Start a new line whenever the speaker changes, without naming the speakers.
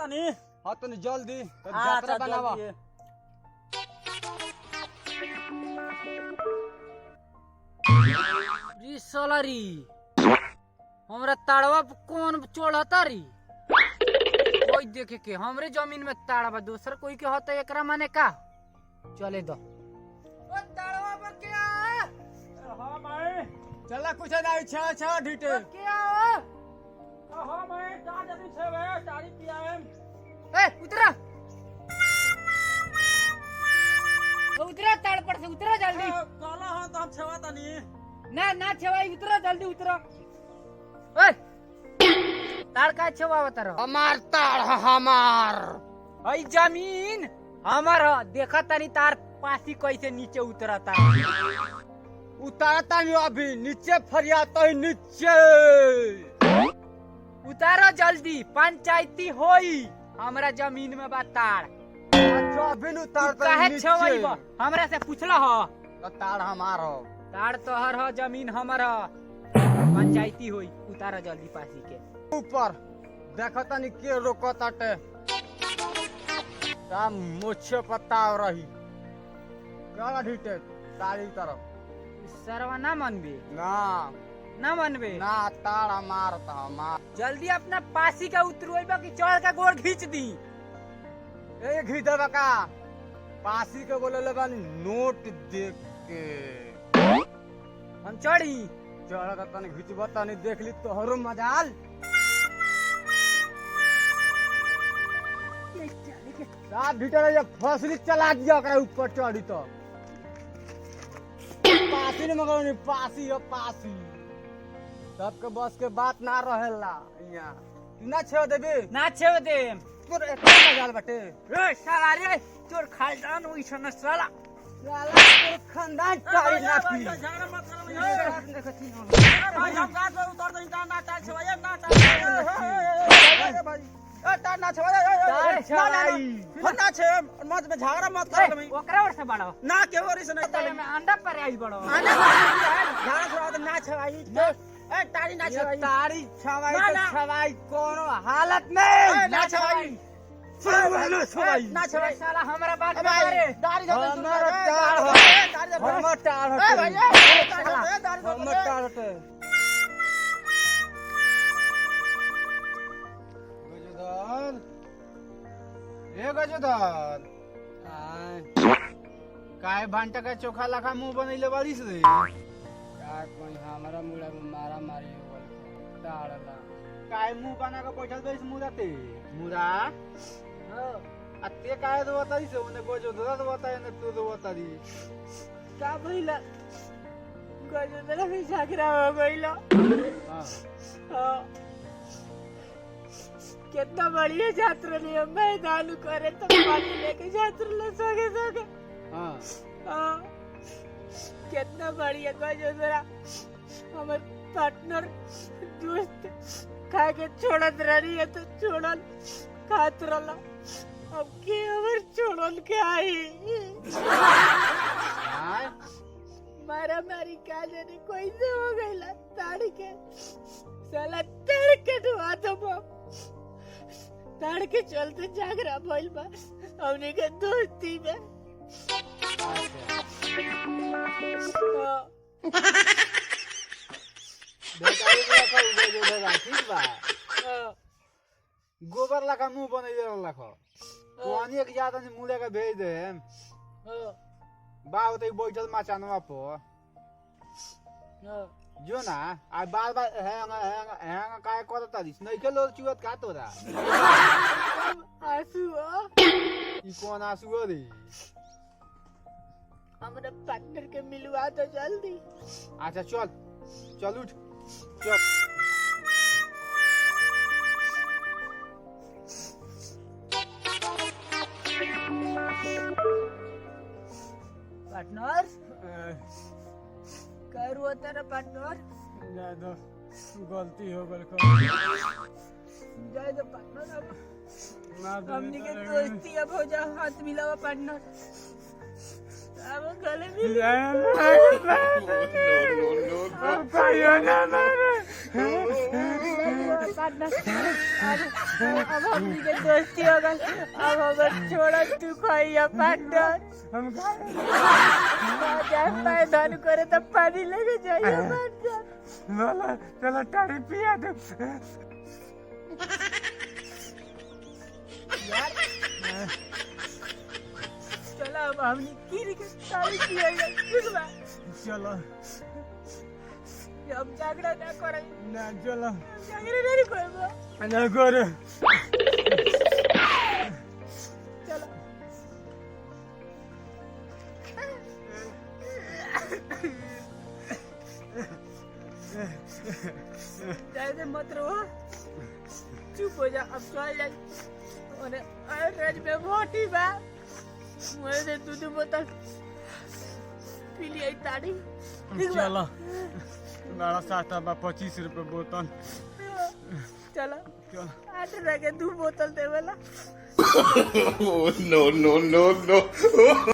तनी।
हाँ तनी जल्दी
हाँ,
यात्रा
अच्छा,
बनावा।
जल्दी है। री सोलरी हमरा ताड़वा कौन चढ़ता री कोई देखे के हमरे जमीन में ताड़वा दूसर कोई के होता एकरा माने का चले दो ओ ताड़वा पर क्या
हाँ भाई चला कुछ नहीं छा छा ढीटे
क्या
हाँ भाई जा जल्दी छे बे तारी पियावे
ए उतरा उतरा ताड़ पर से उतरा जल्दी
काला हां तो हम छवा तनी
ना छवाई उतरा जल्दी उतरा ए ताड़ का छवा बता रहा
हमार ताड़ हमार
हई जमीन हमार देखा तनी तार पासी कैसे नीचे उतरता
उतारता नहीं अभी नीचे फरियाता है नीचे
उतारो जल्दी पंचायती होई हमरा जमीन में बा ताड़
अच्छा अभी न उतारता
काहे
नीचे
छवाई बा हमरा से पूछला हो
तो ताड़ हमार हो
ताड़ तोहर हो जमीन हमर हो पंचायती होई उतारो जल्दी पासी के
ऊपर देखा तनी के रोकताटे का मुछे पताव रही काला ढीटे तारी तरफ
सरवा ना मनबे ना मनबे
ना ताड़ा मारता हमार
जल्दी अपना पासी का उतरवाइबा कि चढ़ का गोड़ खींच दी
ए घी देबा का पासी के बोले ले बानी नोट देख के
हम चढ़ी
चढ़ का तनी घिचबा तनी देख ली तोहरो मजाल साथ भीतर ये फसली चला दिया ओकरा ऊपर चढ़ी तो पासी ने मगर नहीं पासी हो पासी सबके बस के बात ना रहेला यहाँ तू ना छेड़ देबे
ना छेव दे
तोर एतना मजाल बाटे
ए साला रे तोर खानदान ओइ सन साला
साला तोर खानदान टाई ना पी
झगड़ा मत करो
भाई हम गाछ पे उतर दई ना चाल छवाया ना चाल भाई ए तार ना छवाया ना छे मत में झगड़ा मत कर में
ओकरा और से बड़ो
ना के ओरी से नहीं
तले में अंडा पर आई बड़ो
झगड़ा छवा तो ना छवाई ए तारी ना छवाई तारी छवाई तो छवाई कोनो हालत में ना छवाई छवाई
ना छवाई साला हमरा बात में मारे
दाढ़ी हमर टाड़ हमर टाड़ ए भैया हमर टाड़ होते गजदार ए गजदार काय भांटा का चोखा लखा मुंह बनैले बारिश रे का कोई हमरा मुड़ा में मारा मारी हो गल टाड़ला काय मुंह बना के बैठल बैस मुदाते मुदा अत्ते काय दो बताई से ओने गोजो दो बताई ने तू दो बताई
का भइला गजदला में झगड़ा हो गइला हां कितना बढ़िया छात्र ने मैदान करे तो पानी लेके छात्र ले सके हां कितना बढ़िया गजदला हमर पार्टनर दोस्त खा के छोड़त रही है तो छोड़ल खात रहला अब के हमर छोड़ल के आई मारा मारी का जाने कोई से हो गइला ताड़ के साला ताड़ के दुआ तो ताड़ के चलते जागरा भइल बा हमने के दोस्ती में
गोबर लगा मुंह बनैले रख पानी एक ज्यादा नहीं मुले का भेज दे बा होते बैठल मचानवा पर जो ना आ बार बार हैंग हैंग हैंग काय करता दिस नहीं के लोग चुवत का तोरा
आंसू
ई कौन आंसू रे
हमरा पार्टनर के मिलवा दो जल्दी
अच्छा चल चल उठ चल
पार्टनर कर वो तेरा पार्टनर
जाए दो गलती हो गल
जाए दो पार्टनर अब
ना
हमनी के दोस्ती अब हो जा हाथ मिलावा पार्टनर अब गले मिल पार्टनर अब हमनी के दोस्ती हो गल। अब हमर छोड़ा तू खाइया पार्टनर।
हम
मैदान करे तो पानी लेके जाइए पार्टनर।
चलो चलो टाड़ी पिया दे।
चलो अब हमनी गिर के ताली पिएगा ठीक बा।
चलो
हम झगड़ा ना करे
ना चलो
झगड़ा नहीं करबो
ना करे
चलो जाए मत रहो चुप हो जा। अब चल जा और राज में मोटी बा मुझे दूध बोतल पी लिया ताड़ी ठीक बा।
चलो बड़ा सस्ता बा 25 रुपए बोतल।
चलो
चलो
8 रखे 2 बोतल देवेला।
No, no, no, no.